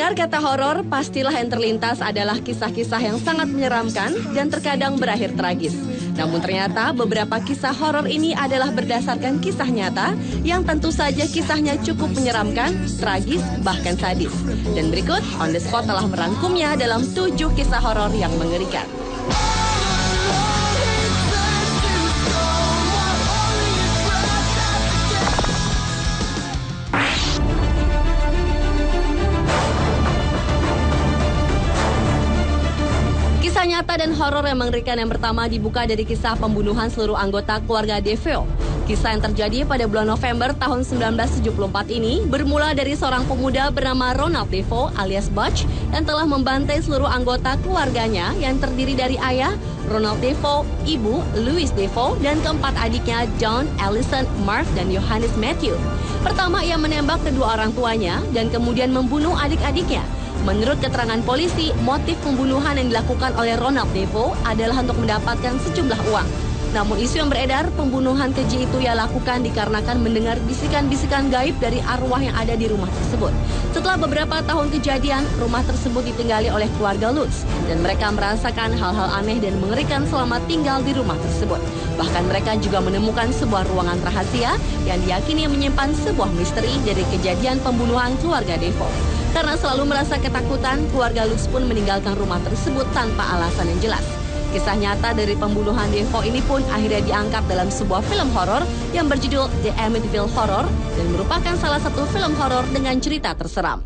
Mendengar kata horor, pastilah yang terlintas adalah kisah-kisah yang sangat menyeramkan dan terkadang berakhir tragis. Namun ternyata beberapa kisah horor ini adalah berdasarkan kisah nyata yang tentu saja kisahnya cukup menyeramkan, tragis, bahkan sadis. Dan berikut, On The Spot telah merangkumnya dalam 7 kisah horor yang mengerikan. Kisah nyata dan horor yang mengerikan yang pertama dibuka dari kisah pembunuhan seluruh anggota keluarga DeVoe. Kisah yang terjadi pada bulan November tahun 1974 ini bermula dari seorang pemuda bernama Ronald DeVoe alias Butch yang telah membantai seluruh anggota keluarganya yang terdiri dari ayah, Ronald DeVoe, ibu, Louise DeVoe, dan keempat adiknya John, Allison, Marv, dan Johannes Matthew. Pertama, ia menembak kedua orang tuanya dan kemudian membunuh adik-adiknya. Menurut keterangan polisi, motif pembunuhan yang dilakukan oleh Ronald DeVoe adalah untuk mendapatkan sejumlah uang. Namun isu yang beredar, pembunuhan keji itu ia lakukan dikarenakan mendengar bisikan-bisikan gaib dari arwah yang ada di rumah tersebut. Setelah beberapa tahun kejadian, rumah tersebut ditinggali oleh keluarga Lutz dan mereka merasakan hal-hal aneh dan mengerikan selama tinggal di rumah tersebut. Bahkan mereka juga menemukan sebuah ruangan rahasia yang diyakini menyimpan sebuah misteri dari kejadian pembunuhan keluarga DeVoe. Karena selalu merasa ketakutan, keluarga Lutz pun meninggalkan rumah tersebut tanpa alasan yang jelas. Kisah nyata dari pembunuhan DeVoe ini pun akhirnya diangkat dalam sebuah film horor yang berjudul The Amityville Horror dan merupakan salah satu film horor dengan cerita terseram.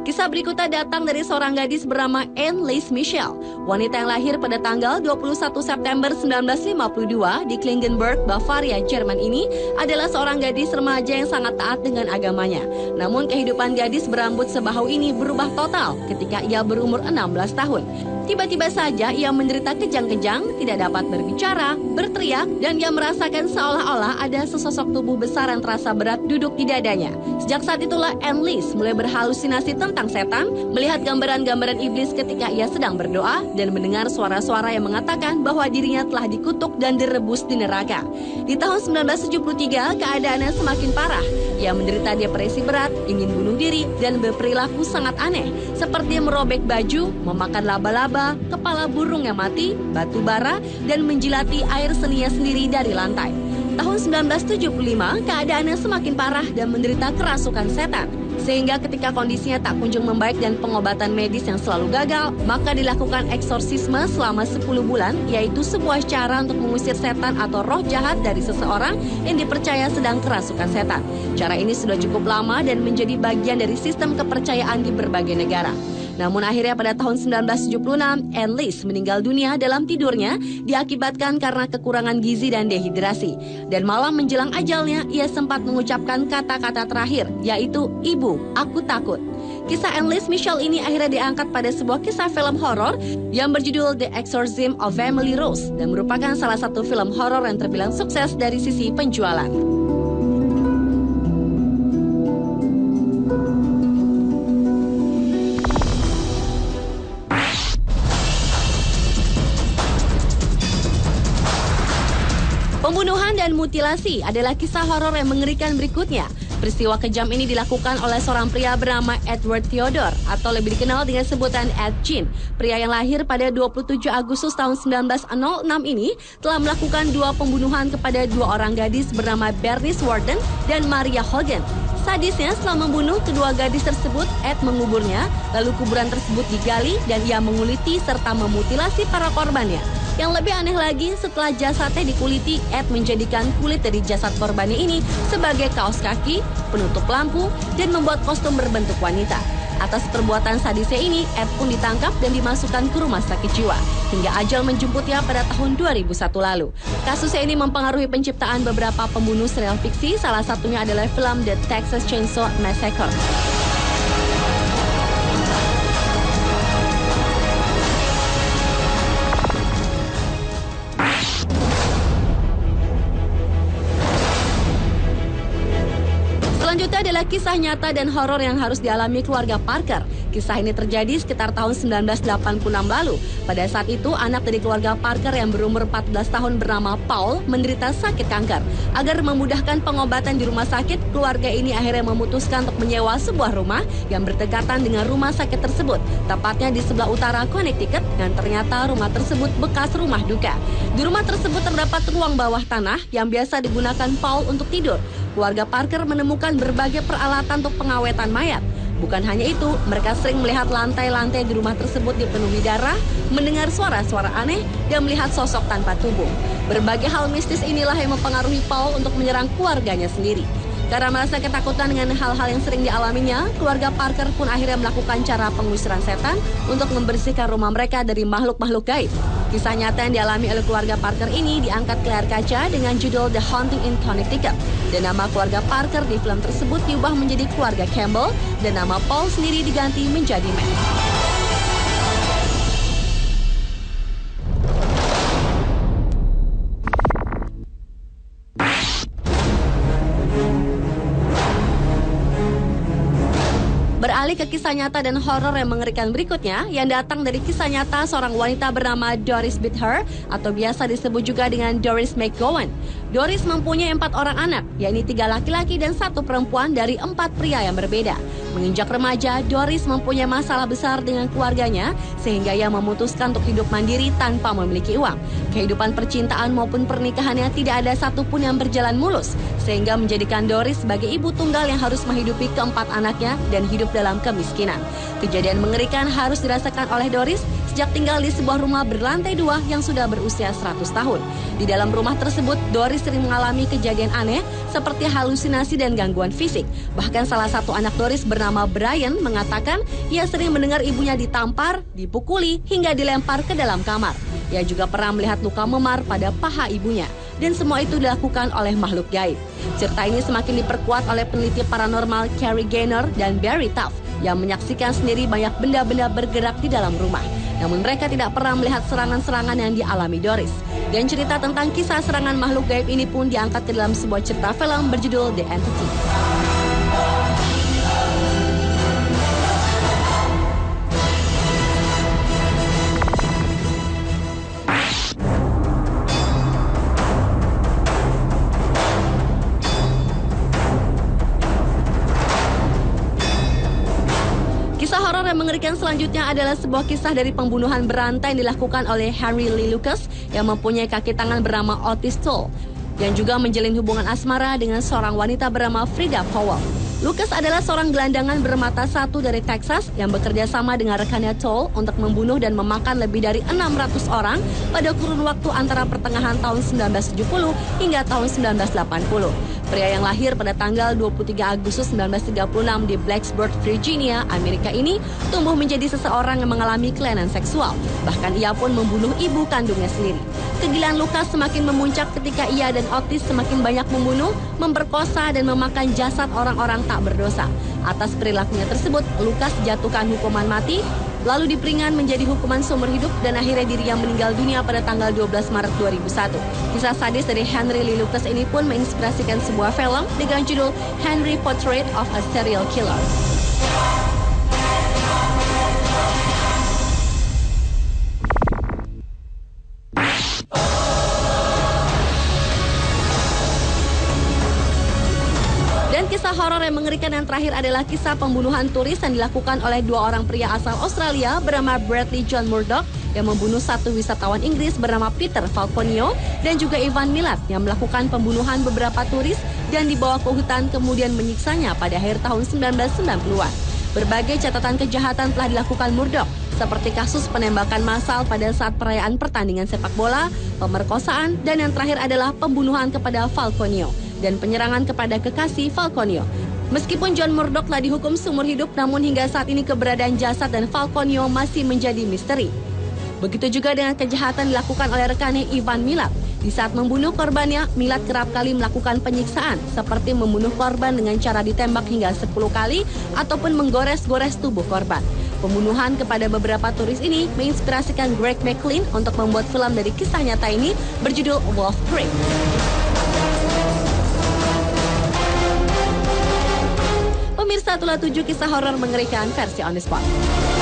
Kisah berikutnya datang dari seorang gadis bernama Anneliese Michel. Wanita yang lahir pada tanggal 21 September 1952 di Klingenberg, Bavaria, Jerman ini adalah seorang gadis remaja yang sangat taat dengan agamanya. Namun kehidupan gadis berambut sebahu ini berubah total ketika ia berumur 16 tahun. Tiba-tiba saja ia menderita kejang-kejang, tidak dapat berbicara, berteriak, dan ia merasakan seolah-olah ada sesosok tubuh besar yang terasa berat duduk di dadanya. Sejak saat itulah Anneliese mulai berhalusinasi tentang setan, melihat gambaran-gambaran iblis ketika ia sedang berdoa, dan mendengar suara-suara yang mengatakan bahwa dirinya telah dikutuk dan direbus di neraka. Di tahun 1973, keadaannya semakin parah. Ia menderita depresi berat, ingin bunuh diri, dan berperilaku sangat aneh, seperti merobek baju, memakan laba-laba, kepala burung yang mati, batu bara, dan menjilati air seninya sendiri dari lantai. Tahun 1975, keadaannya semakin parah dan menderita kerasukan setan. Sehingga ketika kondisinya tak kunjung membaik dan pengobatan medis yang selalu gagal, maka dilakukan eksorsisme selama 10 bulan, yaitu sebuah cara untuk mengusir setan atau roh jahat dari seseorang yang dipercaya sedang kerasukan setan. Cara ini sudah cukup lama dan menjadi bagian dari sistem kepercayaan di berbagai negara. Namun akhirnya pada tahun 1976, Anneliese meninggal dunia dalam tidurnya diakibatkan karena kekurangan gizi dan dehidrasi. Dan malam menjelang ajalnya, ia sempat mengucapkan kata-kata terakhir, yaitu, "Ibu, aku takut." Kisah Anneliese Michel ini akhirnya diangkat pada sebuah kisah film horor yang berjudul The Exorcism of Emily Rose dan merupakan salah satu film horor yang terbilang sukses dari sisi penjualan. Pembunuhan dan mutilasi adalah kisah horor yang mengerikan berikutnya. Peristiwa kejam ini dilakukan oleh seorang pria bernama Edward Theodore atau lebih dikenal dengan sebutan Ed Gein. Pria yang lahir pada 27 Agustus tahun 1906 ini telah melakukan 2 pembunuhan kepada 2 orang gadis bernama Bernice Warden dan Maria Hogan. Sadisnya, setelah membunuh kedua gadis tersebut, Ed menguburnya, lalu kuburan tersebut digali dan ia menguliti serta memutilasi para korbannya. Yang lebih aneh lagi, setelah jasadnya dikuliti, Ed menjadikan kulit dari jasad korbannya ini sebagai kaos kaki, penutup lampu, dan membuat kostum berbentuk wanita. Atas perbuatan sadisnya ini, Ed pun ditangkap dan dimasukkan ke rumah sakit jiwa, hingga ajal menjemputnya pada tahun 2001 lalu. Kasusnya ini mempengaruhi penciptaan beberapa pembunuh serial fiksi, salah satunya adalah film The Texas Chainsaw Massacre. Selanjutnya adalah kisah nyata dan horor yang harus dialami keluarga Parker. Kisah ini terjadi sekitar tahun 1986 lalu. Pada saat itu, anak dari keluarga Parker yang berumur 14 tahun bernama Paul menderita sakit kanker. Agar memudahkan pengobatan di rumah sakit, keluarga ini akhirnya memutuskan untuk menyewa sebuah rumah yang berdekatan dengan rumah sakit tersebut, tepatnya di sebelah utara Connecticut, dan ternyata rumah tersebut bekas rumah duka. Di rumah tersebut terdapat ruang bawah tanah yang biasa digunakan Paul untuk tidur. Keluarga Parker menemukan berbagai peralatan untuk pengawetan mayat. Bukan hanya itu, mereka sering melihat lantai-lantai di rumah tersebut dipenuhi darah, mendengar suara-suara aneh, dan melihat sosok tanpa tubuh. Berbagai hal mistis inilah yang mempengaruhi Paul untuk menyerang keluarganya sendiri. Karena merasa ketakutan dengan hal-hal yang sering dialaminya, keluarga Parker pun akhirnya melakukan cara pengusiran setan untuk membersihkan rumah mereka dari makhluk-makhluk gaib. Kisah nyata yang dialami oleh keluarga Parker ini diangkat ke layar kaca dengan judul The Haunting in Connecticut. Dan nama keluarga Parker di film tersebut diubah menjadi keluarga Campbell, dan nama Paul sendiri diganti menjadi Matt. Beralih ke kisah nyata dan horor yang mengerikan berikutnya, yang datang dari kisah nyata seorang wanita bernama Doris Bither, atau biasa disebut juga dengan Doris McGowan. Doris mempunyai 4 orang anak, yakni 3 laki-laki dan 1 perempuan dari 4 pria yang berbeda. Menginjak remaja, Doris mempunyai masalah besar dengan keluarganya, sehingga ia memutuskan untuk hidup mandiri tanpa memiliki uang. Kehidupan percintaan maupun pernikahannya tidak ada satupun yang berjalan mulus, sehingga menjadikan Doris sebagai ibu tunggal yang harus menghidupi keempat anaknya dan hidup dalam kemiskinan. Kejadian mengerikan harus dirasakan oleh Doris sejak tinggal di sebuah rumah berlantai 2 yang sudah berusia 100 tahun. Di dalam rumah tersebut, Doris sering mengalami kejadian aneh seperti halusinasi dan gangguan fisik. Bahkan salah satu anak Doris bernama Brian mengatakan ia sering mendengar ibunya ditampar, dipukuli, hingga dilempar ke dalam kamar. Ia juga pernah melihat luka memar pada paha ibunya. Dan semua itu dilakukan oleh makhluk gaib. Cerita ini semakin diperkuat oleh peneliti paranormal Carrie Gaynor dan Barry Taft yang menyaksikan sendiri banyak benda-benda bergerak di dalam rumah. Namun mereka tidak pernah melihat serangan-serangan yang dialami Doris. Dan cerita tentang kisah serangan makhluk gaib ini pun diangkat ke dalam sebuah cerita film berjudul The Entity. Kisah horor yang mengerikan selanjutnya adalah sebuah kisah dari pembunuhan berantai yang dilakukan oleh Henry Lee Lucas yang mempunyai kaki tangan bernama Otis Toole, yang juga menjalin hubungan asmara dengan seorang wanita bernama Frida Powell. Lucas adalah seorang gelandangan bermata satu dari Texas yang bekerja sama dengan rekannya Toole untuk membunuh dan memakan lebih dari 600 orang pada kurun waktu antara pertengahan tahun 1970 hingga tahun 1980. Pria yang lahir pada tanggal 23 Agustus 1936 di Blacksburg, Virginia, Amerika ini tumbuh menjadi seseorang yang mengalami kelainan seksual. Bahkan ia pun membunuh ibu kandungnya sendiri. Kegilaan Lucas semakin memuncak ketika ia dan Otis semakin banyak membunuh, memperkosa, dan memakan jasad orang-orang tak berdosa. Atas perilakunya tersebut, Lucas dijatuhkan hukuman mati, lalu diperingan menjadi hukuman seumur hidup, dan akhirnya dirinya meninggal dunia pada tanggal 12 Maret 2001. Kisah sadis dari Henry Lee Lucas ini pun menginspirasikan sebuah film dengan judul Henry Portrait of a Serial Killer. Dan kisah horor yang mengerikan yang terakhir adalah kisah pembunuhan turis yang dilakukan oleh 2 orang pria asal Australia bernama Bradley John Murdoch yang membunuh satu wisatawan Inggris bernama Peter Falconio dan juga Ivan Milat yang melakukan pembunuhan beberapa turis dan dibawa ke hutan kemudian menyiksanya pada akhir tahun 1990-an. Berbagai catatan kejahatan telah dilakukan Murdoch, seperti kasus penembakan massal pada saat perayaan pertandingan sepak bola, pemerkosaan, dan yang terakhir adalah pembunuhan kepada Falconio dan penyerangan kepada kekasih Falconio. Meskipun John Murdoch telah dihukum seumur hidup, namun hingga saat ini keberadaan jasad dan Falconio masih menjadi misteri. Begitu juga dengan kejahatan dilakukan oleh rekannya Ivan Milat. Di saat membunuh korbannya, Milat kerap kali melakukan penyiksaan, seperti membunuh korban dengan cara ditembak hingga 10 kali ataupun menggores-gores tubuh korban. Pembunuhan kepada beberapa turis ini menginspirasikan Greg McLean untuk membuat film dari kisah nyata ini berjudul Wolf Creek. pemirsa, itulah 7 kisah horor mengerikan versi On The Spot.